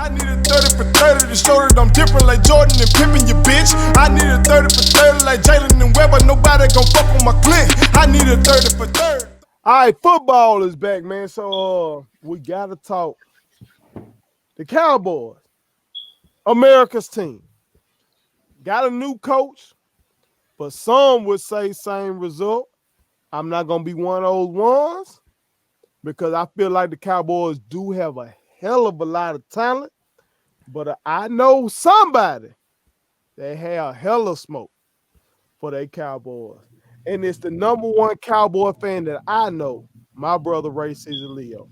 I need a 30 for 30 to show that I'm different like Jordan and Pippen, you bitch. I need a 30 for 30 like Jalen and Webber. Nobody gon' fuck on my clique. I need a 30 for 30. All right, football is back, man. So we gotta talk. The Cowboys, America's team, got a new coach, but some would say same result. I'm not gonna be one of those ones because I feel like the Cowboys do have a hell of a lot of talent, but I know somebody that have hella smoke for their Cowboys. And it's the number one Cowboy fan that I know, my brother Ray Caesar Leo.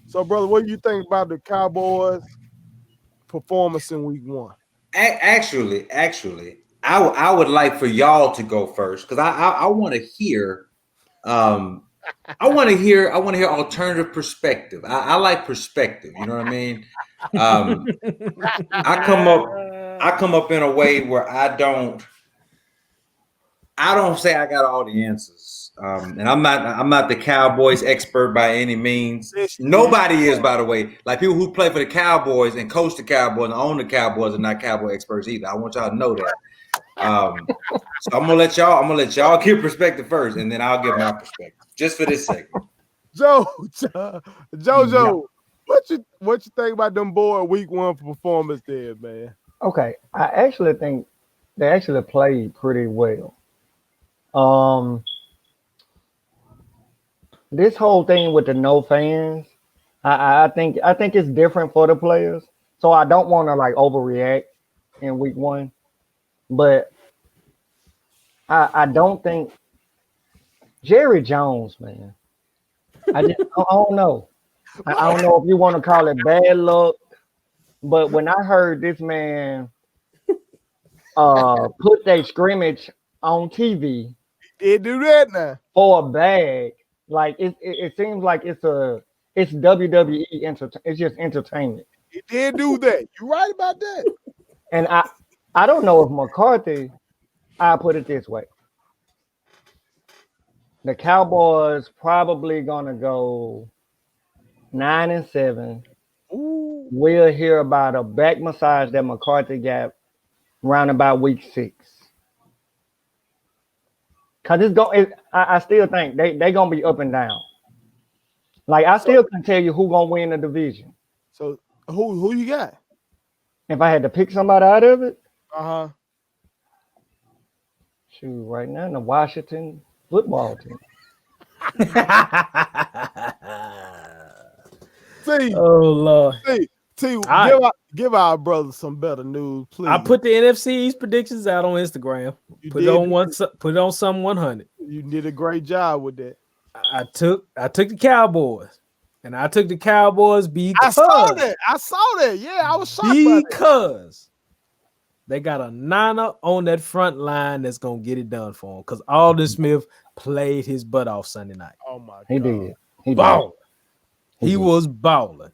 So, brother, what do you think about the Cowboys' performance in week one? Actually, I would like for y'all to go first because I want to hear I want to hear alternative perspective. I like perspective. You know what I mean? I come up in a way where I don't say I got all the answers. And I'm not the Cowboys expert by any means. Nobody is, by the way. Like people who play for the Cowboys and coach the Cowboys and own the Cowboys are not Cowboy experts either. I want y'all to know that. So I'm gonna let y'all give perspective first, and then I'll give my perspective just for this segment. Jojo, what you think about them boy week one performance there, man? Okay, I actually think they actually played pretty well. This whole thing with the no fans, I think it's different for the players. So I don't want to like overreact in week one, but I don't think Jerry Jones, man. I don't know. I don't know if you want to call it bad luck, but when I heard this man put that scrimmage on TV, he did do that now for a bag. Like it seems like it's WWE it's just entertainment. He did do that. You're right about that. And I don't know if McCarthy. I put it this way: the Cowboys probably gonna go 9-7. Ooh. We'll hear about a back massage that McCarthy got round about week 6. Cause I still think they gonna be up and down. Like I still can tell you who gonna win the division. So who you got? If I had to pick somebody out of it, shoot, right now the Washington football team. See, oh Lord. See, give our brother some better news, please. I put the NFC East predictions out on Instagram. Put it on some 100. You did a great job with that. I took the Cowboys, and I took the Cowboys because I saw that. Yeah, I was shocked because they got a niner on that front line that's gonna get it done for him. Because Aldon Smith played his butt off Sunday night. Oh my God, he did. He was balling.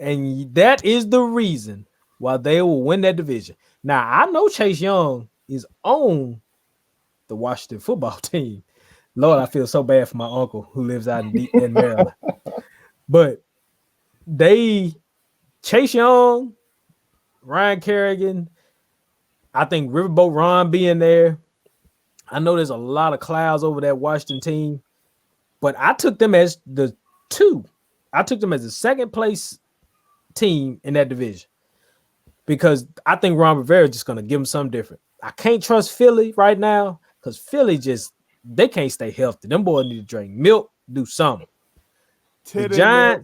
And that is the reason why they will win that division. Now, I know Chase Young is on the Washington football team. Lord, I feel so bad for my uncle who lives out in Maryland. But Chase Young, Ryan Kerrigan, I think Riverboat Ron being there. I know there's a lot of clouds over that Washington team, but I took them as the 2. I took them as the second place team in that division because I think Ron Rivera is just going to give them something different. I can't trust Philly right now because Philly they can't stay healthy. Them boys need to drink milk, do something. The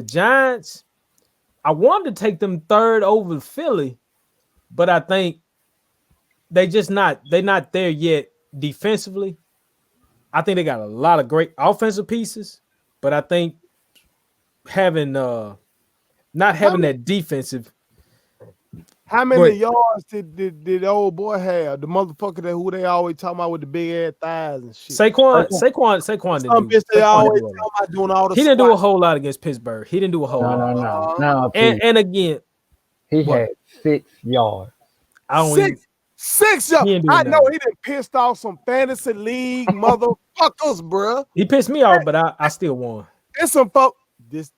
Giants, I wanted to take them 3rd over Philly, but I think they're not there yet defensively. I think they got a lot of great offensive pieces, but I think not having that defensive. How many yards did old boy have? The motherfucker who they always talking about with the big ass thighs and shit. Saquon doing all the he didn't do a whole lot against Pittsburgh. He didn't do a whole lot. No. And again, he had 6 yards. Six yards. I know he done pissed off some fantasy league motherfuckers, bro. He pissed me off, but I still won. It's some folks.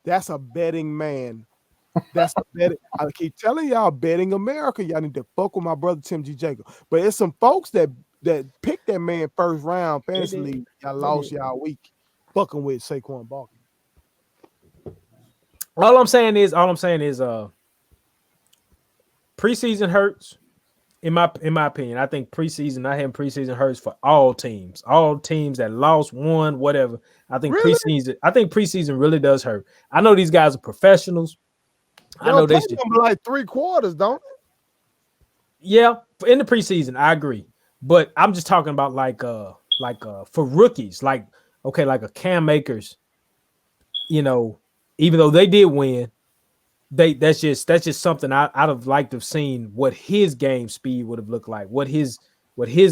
That's a betting man That's a bet. I keep telling y'all, betting America. Y'all need to fuck with my brother Tim G. Jacob. But it's some folks that picked that man first round fantasy did. league. Y'all They lost did. y'all week fucking with Saquon Barkley. All I'm saying is, preseason hurts. In my opinion, I think not having preseason hurts for all teams that lost, won, whatever. I think Really? preseason really does hurt. I know these guys are professionals. I know play they should. them like 3 quarters, don't they? Yeah, in the preseason, I agree. But I'm just talking about like for rookies, like a Cam Akers, even though they did win, that's just something I'd have liked to have seen what his game speed would have looked like, what his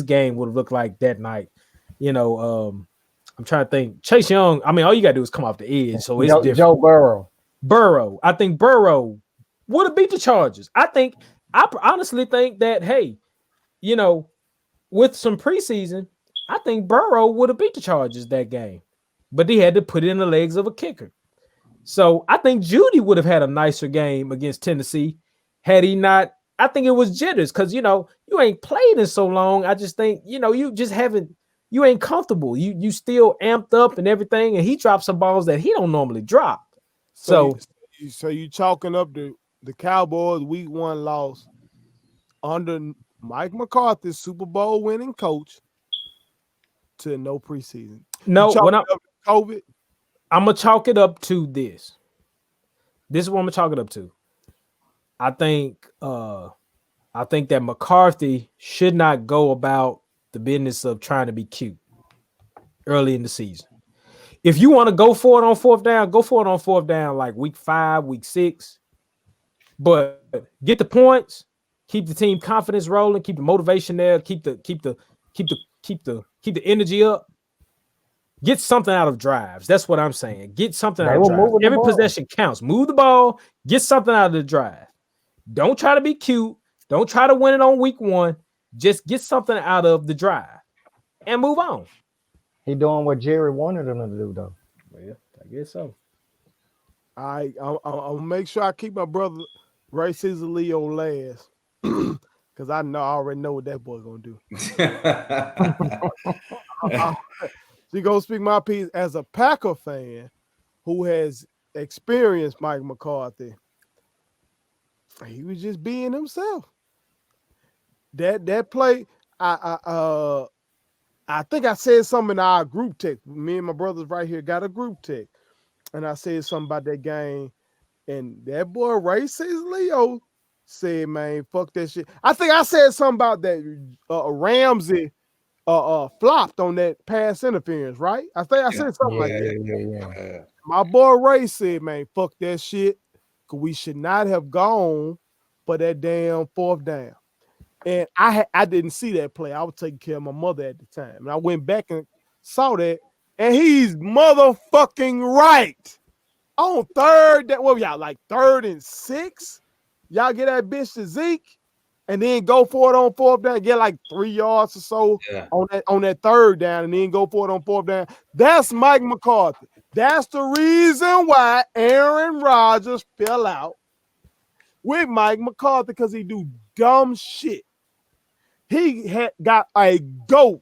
game would have looked like that night. I'm trying to think. Chase Young, I mean, all you gotta do is come off the edge, so it's different. Joe Burrow. I think Burrow would have beat the Chargers. I honestly think that, hey, with some preseason, I think Burrow would have beat the Chargers that game, but he had to put it in the legs of a kicker. So I think Judy would have had a nicer game against Tennessee had he not. I think it was jitters because you ain't played in so long. I just think you just haven't. You ain't comfortable. You still amped up and everything, and he dropped some balls that he don't normally drop. So you chalking up the Cowboys week 1 loss under Mike McCarthy, Super Bowl winning coach, to no preseason. No, when COVID. I'm gonna chalk it up to this. This is what I'm gonna chalk it up to. I think that McCarthy should not go about the business of trying to be cute early in the season. If you want to go for it on 4th down, go for it on 4th down, like week 5, week 6. But get the points, keep the team confidence rolling, keep the motivation there, keep the energy up. Get something out of drives. That's what I'm saying. Get something out of drives. Every possession counts. Move the ball. Get something out of the drive. Don't try to be cute. Don't try to win it on week 1. Just get something out of the drive and move on. He doing what Jerry wanted him to do, though. Well, I guess so. I'll make sure I keep my brother Ray Caesar Leo last. Because I already know what that boy gonna do. She gonna speak my piece as a Packer fan who has experienced Mike McCarthy. He was just being himself. That play, I think I said something in our group text. Me and my brothers right here got a group text, and I said something about that game, and that boy Ray Caesar Leo said, "Man, fuck that shit." I think I said something about that Ramsey flopped on that pass interference, right? I think I said something like that. Yeah. My boy Ray said, "Man, fuck that shit, because we should not have gone for that damn 4th down." And I didn't see that play. I was taking care of my mother at the time. And I went back and saw that. And he's motherfucking right. On 3rd, y'all like 3rd and 6? Y'all get that bitch to Zeke and then go for it on 4th down. Get like 3 yards or so on that 3rd down and then go for it on 4th down. That's Mike McCarthy. That's the reason why Aaron Rodgers fell out with Mike McCarthy, because he do dumb shit. He got a GOAT.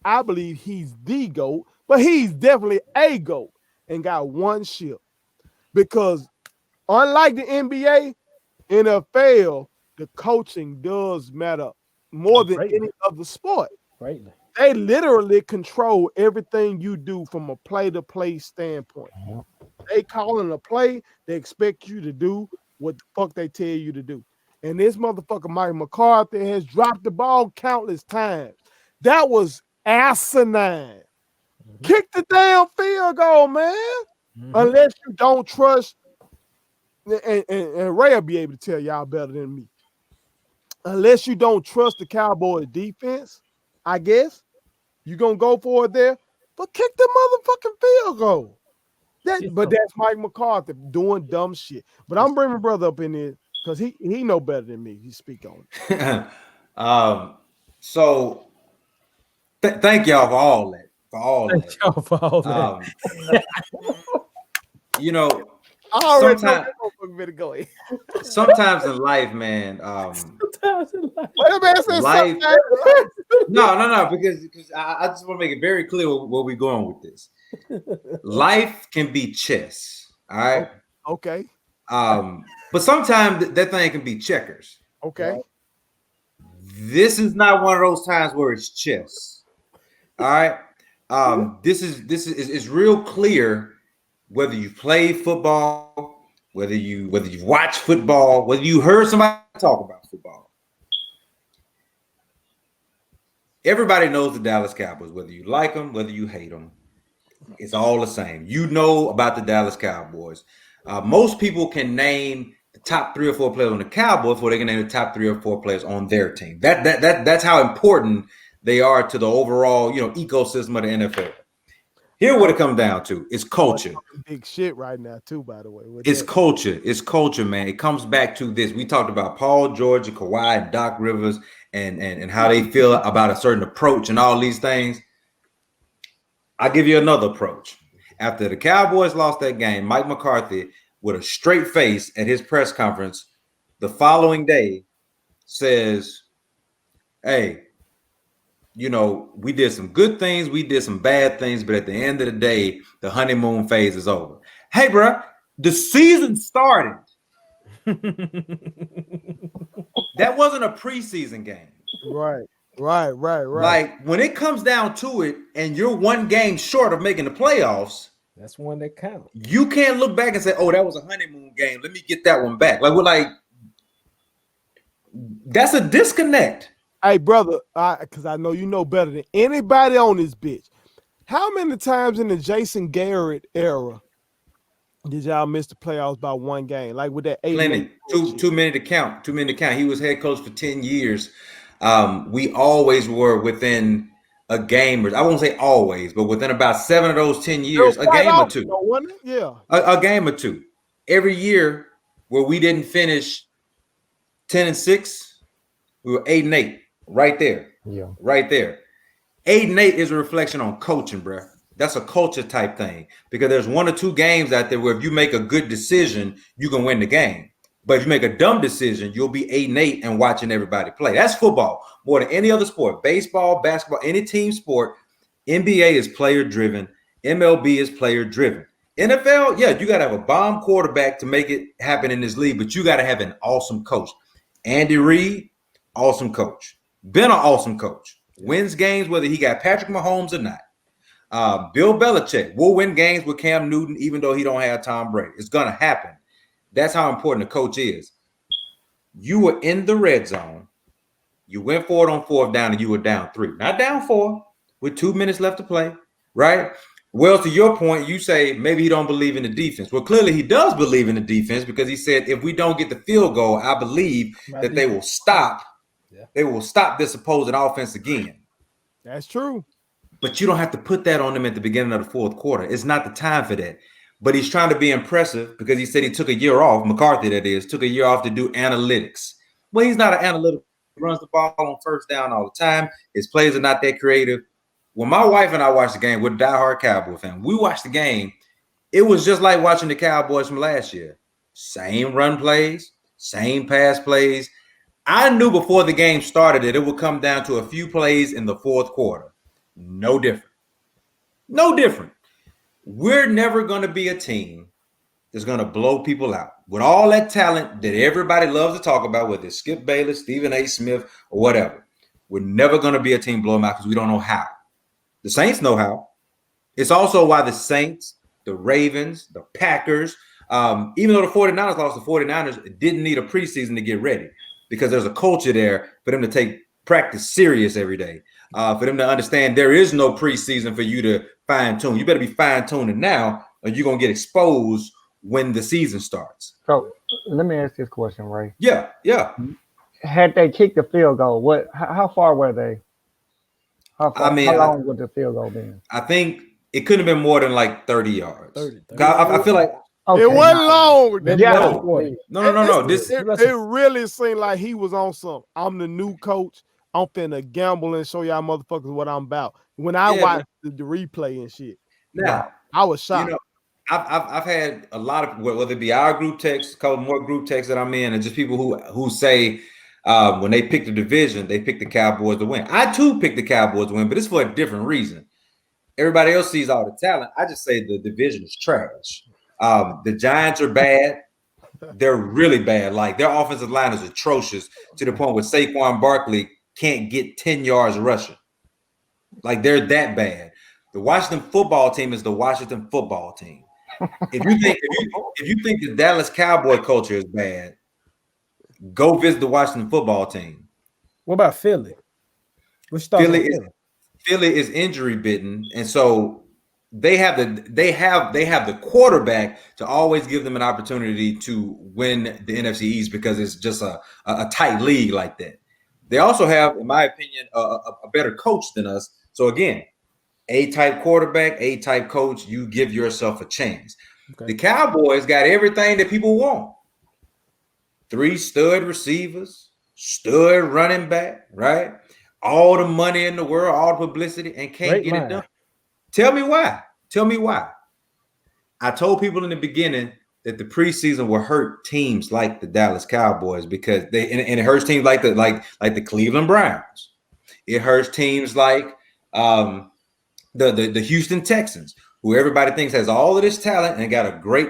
I believe he's the GOAT, but he's definitely a GOAT and got one ship. Because unlike the NBA, NFL, the coaching does matter more than any other sport. Greatly. They literally control everything you do from a play-to-play standpoint. They calling a play, they expect you to do what the fuck they tell you to do. And this motherfucker, Mike McCarthy, has dropped the ball countless times. That was asinine. Kick the damn field goal, man. Unless you don't trust, and Ray will be able to tell y'all better than me. Unless you don't trust the Cowboys defense, I guess, you're going to go for it there. But kick the motherfucking field goal. But that's Mike McCarthy doing dumb shit. But I'm bringing my brother up in there because he know better than me. He speak on it. So thank y'all for all that. Thank y'all for all that. I already know sometimes, that motherfucker better go ahead. sometimes in life, man, Sometimes in life. Wait a minute, said life. sometimes. No, because I just want to make it very clear where we're going with this. Life can be chess, all right. Okay. But sometimes that thing can be checkers. Okay. This is not one of those times where it's chess. All right. This is it's real clear whether you play football, whether you've watched football, whether you heard somebody talk about football. Everybody knows the Dallas Cowboys, whether you like them, whether you hate them. It's all the same. You know about the Dallas Cowboys. Most people can name the top 3 or 4 players on the Cowboys before they can name the top 3 or 4 players on their team. That's how important they are to the overall, ecosystem of the NFL. Here, what it comes down to is culture. Big shit right now, too. By the way, It's culture. It's culture, man. It comes back to this. We talked about Paul George and Kawhi and Doc Rivers and how they feel about a certain approach and all these things. I'll give you another approach. After the Cowboys lost that game, Mike McCarthy, with a straight face at his press conference the following day, says, hey, we did some good things, we did some bad things, but at the end of the day, the honeymoon phase is over. Hey, bro, the season started. That wasn't a preseason game. Right. Like, when it comes down to it and you're one game short of making the playoffs, that's one that counts. You can't look back and say, oh, that was a honeymoon game. Let me get that one back. That's a disconnect. Hey, brother, because I know you know better than anybody on this bitch. How many times in the Jason Garrett era did y'all miss the playoffs by one game? Like with that 8. Plenty. Too many to count. He was head coach for 10 years. We always were within a game, or I won't say always, but within about 7 of those 10 years, a game or two. Yeah. A game or two. Every year where we didn't finish 10-6, we were 8-8. Right there. Yeah. Right there. 8-8 is a reflection on coaching, bro. That's a culture type thing, because there's 1 or 2 games out there where if you make a good decision, you can win the game. But if you make a dumb decision, you'll be 8-8 and watching everybody play. That's football more than any other sport. Baseball, basketball, any team sport. NBA is player driven. MLB is player driven. NFL, yeah, you got to have a bomb quarterback to make it happen in this league, but you got to have an awesome coach. Andy Reid, awesome coach. Been an awesome coach. Wins games whether he got Patrick Mahomes or not. Bill Belichick will win games with Cam Newton even though he don't have Tom Brady. It's going to happen. That's how important a coach is. You were in the red zone. You went for it on 4th down and you were down 3. Not down 4 with 2 minutes left to play, right? Well, to your point, you say maybe he don't believe in the defense. Well, clearly he does believe in the defense, because he said, if we don't get the field goal, I believe that they will stop. Yeah. They will stop this opposing offense again. That's true. But you don't have to put that on them at the beginning of the 4th quarter. It's not the time for that. But he's trying to be impressive because he said he took a year off, McCarthy that is, took a year off to do analytics. Well, he's not an analytical. He runs the ball on 1st down all the time. His plays are not that creative. When my wife and I watched the game, we're diehard Cowboy fan. We watched the game. It was just like watching the Cowboys from last year. Same run plays, same pass plays. I knew before the game started that it would come down to a few plays in the 4th quarter. No different. No different. We're never going to be a team that's going to blow people out. With all that talent that everybody loves to talk about, whether it's Skip Bayless, Stephen A. Smith, or whatever, we're never going to be a team blow them out because we don't know how. The Saints know how. It's also why the Saints, the Ravens, the Packers, even though the 49ers lost, the 49ers didn't need a preseason to get ready, because there's a culture there for them to take practice serious every day, for them to understand there is no preseason for you to fine-tune. You better be fine-tuning now, or you're going to get exposed when the season starts. So let me ask this question, Ray. Yeah. Had they kicked the field goal, how far were they? How long would the field goal been? I think it couldn't have been more than like 30 yards. 30. I feel like it wasn't long. No. It really seemed like he was on some, I'm the new coach. I'm finna gamble and show y'all motherfuckers what I'm about. When I watched the replay and shit, now I was shocked. I've had a lot of, whether it be our group text, a couple more group texts that I'm in, and just people who say when they pick the division, they pick the Cowboys to win. I too pick the Cowboys to win, but it's for a different reason. Everybody else sees all the talent. I just say the division is trash. The Giants are bad. They're really bad. Like their offensive line is atrocious to the point where Saquon Barkley can't get 10 yards rushing. Like they're that bad. The Washington football team is the Washington football team. If you think the Dallas Cowboy culture is bad, go visit the Washington football team. What about Philly? Philly is injury bitten, and so they have the quarterback to always give them an opportunity to win the NFC East because it's just a tight league like that. They also have, in my opinion, a better coach than us. So again, A-type quarterback, A-type coach, you give yourself a chance. Okay. The Cowboys got everything that people want. 3 stud receivers, stud running back, right? All the money in the world, all the publicity, and can't get it done. Tell me why. I told people in the beginning that the preseason will hurt teams like the Dallas Cowboys because and it hurts teams like the Cleveland Browns. It hurts teams like the Houston Texans, who everybody thinks has all of this talent and got a great,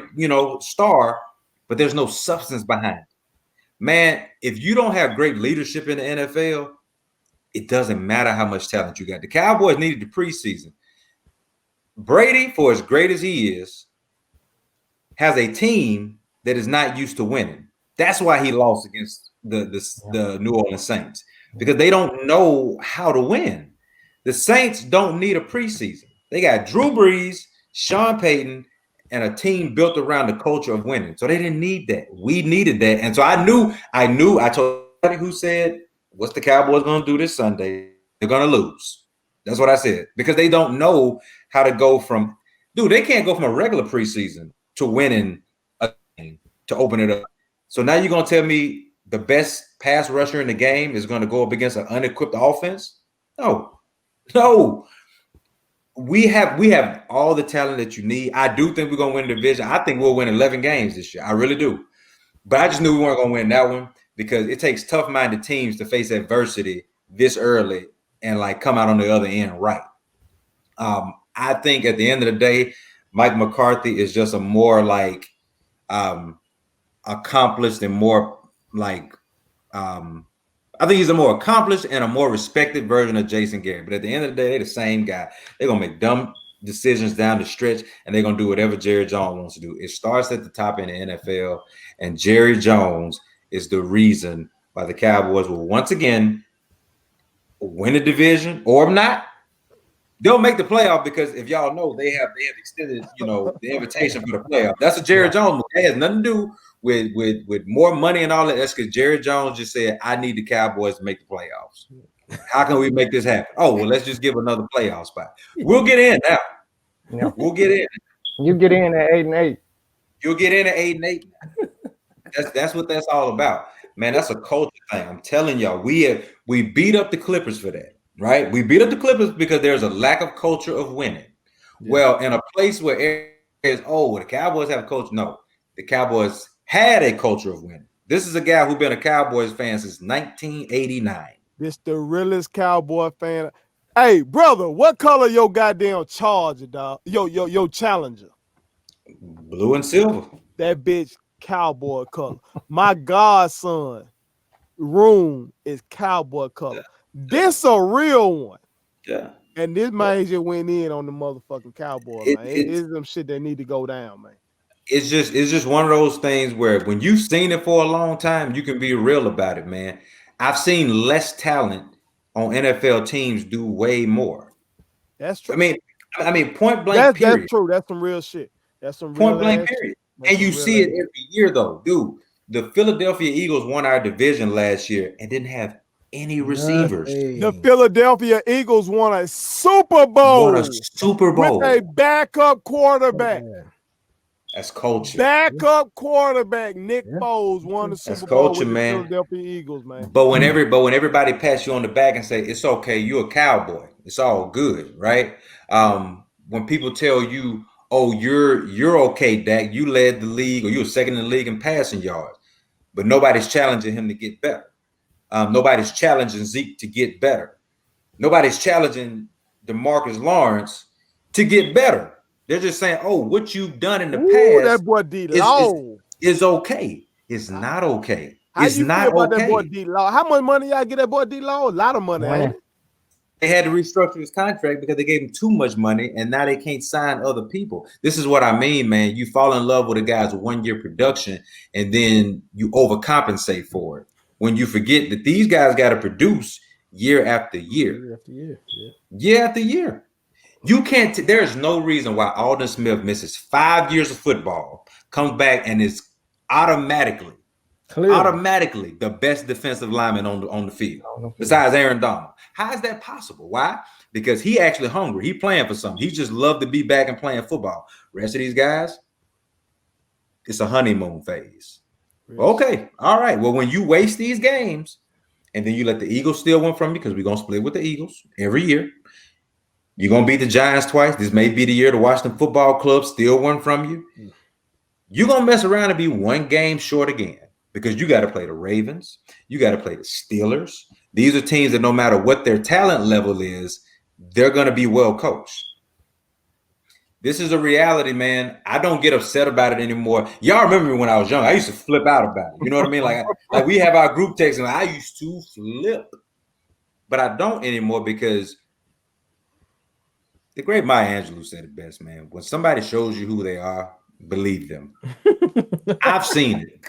star, but there's no substance behind it. Man, if you don't have great leadership in the NFL, it doesn't matter how much talent you got. The Cowboys needed the preseason. Brady, for as great as he is, has a team that is not used to winning. That's why he lost against the New Orleans Saints, because they don't know how to win. The Saints don't need a preseason. They got Drew Brees, Sean Payton, and a team built around the culture of winning. So they didn't need that. We needed that. And so I told somebody who said, what's the Cowboys going to do this Sunday? They're going to lose. That's what I said, because they don't know how to go from, they can't go from a regular preseason to winning a game to open it up. So now you're going to tell me the best pass rusher in the game is going to go up against an unequipped offense? No. We have all the talent that you need. I do think we're going to win the division. I think we'll win 11 games this year. I really do. But I just knew we weren't going to win that one because it takes tough-minded teams to face adversity this early and come out on the other end right. I think at the end of the day, Mike McCarthy is just a more accomplished and more I think he's a more accomplished and a more respected version of Jason Garrett. But at the end of the day, they're the same guy. They're going to make dumb decisions down the stretch, and they're going to do whatever Jerry Jones wants to do. It starts at the top in the NFL, and Jerry Jones is the reason why the Cowboys will once again win a division or not. They'll make the playoff because if y'all know, they have extended, the invitation for the playoff. That's a Jerry Jones move. That has nothing to do with more money and all that. That's because Jerry Jones just said, I need the Cowboys to make the playoffs. How can we make this happen? Oh, well, let's just give another playoff spot. We'll get in now. Yeah. We'll get in. You get in at 8-8. You'll get in at 8-8. That's what that's all about. Man, that's a culture thing. I'm telling y'all, we beat up the Clippers for that, right? We beat up the Clippers because there's a lack of culture of winning. Yeah. Well, in a place where the Cowboys have a culture. No, the Cowboys had a culture of winning. This is a guy who's been a Cowboys fan since 1989. This the realest Cowboy fan. Hey, brother, what color your goddamn Charger, dog? Yo, Challenger. Blue and silver. That bitch Cowboy color. My godson room is Cowboy color. This a real one. Yeah. And this man just went in on the motherfucking Cowboy, man. It's them shit that need to go down, man. It's just one of those things where when you've seen it for a long time, you can be real about it, man. I've seen less talent on NFL teams do way more. That's true. I mean, point blank. Period. That's true. That's some real shit. That's some point blank. Period. And you see it every year, though, dude. The Philadelphia Eagles won our division last year and didn't have any receivers. The Philadelphia Eagles won a Super Bowl. With a backup quarterback. That's culture. Backup quarterback Nick Foles won the Super Bowl with the Philadelphia Eagles, man. But when everybody pats you on the back and say it's okay, you're a Cowboy. It's all good, right? When people tell you, oh, you're okay, Dak. You led the league, or you were second in the league in passing yards, but nobody's challenging him to get better. Nobody's challenging Zeke to get better. Nobody's challenging DeMarcus Lawrence to get better. They're just saying, "Oh, what you've done in the past that boy D-Law. is okay. It's not okay. How It's you not feel about okay." that boy D-Law? How much money y'all get that boy D-Law? A lot of money, ain't it? They had to restructure his contract because they gave him too much money, and now they can't sign other people. This is what I mean, man. You fall in love with a guy's 1 year production, and then you overcompensate for it. When you forget that these guys got to produce year after year. Year after year. Yeah. Year after year. You can't, there's no reason why Alden Smith misses 5 years of football, comes back and is automatically the best defensive lineman on the field, besides Aaron Donald. How is that possible? Why? Because he actually hungry. He playing for something. He just love to be back and playing football. Rest of these guys, it's a honeymoon phase. Yes. Okay, all right. Well, when you waste these games and then you let the Eagles steal one from you, because we're going to split with the Eagles every year. You're going to beat the Giants twice. This may be the year the Washington Football Club steal one from you. You're going to mess around and be one game short again, because you got to play the Ravens. You got to play the Steelers. These are teams that no matter what their talent level is, they're going to be well coached. This is a reality, man. I don't get upset about it anymore. Y'all remember me when I was young. I used to flip out about it. You know what I mean? Like we have our group text, and I used to flip. But I don't anymore, because the great Maya Angelou said it best, man. When somebody shows you who they are, believe them. I've seen it.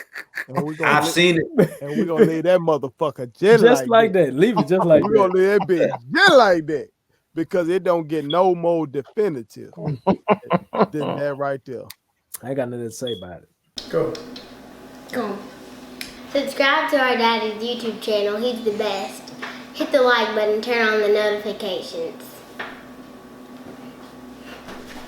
I've seen it. And we're going to leave that motherfucker just like that. Leave it just like that. We're going to leave that bitch just like that, because it don't get no more definitive than that right there. I ain't got nothing to say about it. Go. Subscribe to our daddy's YouTube channel. He's the best. Hit the like button, turn on the notifications.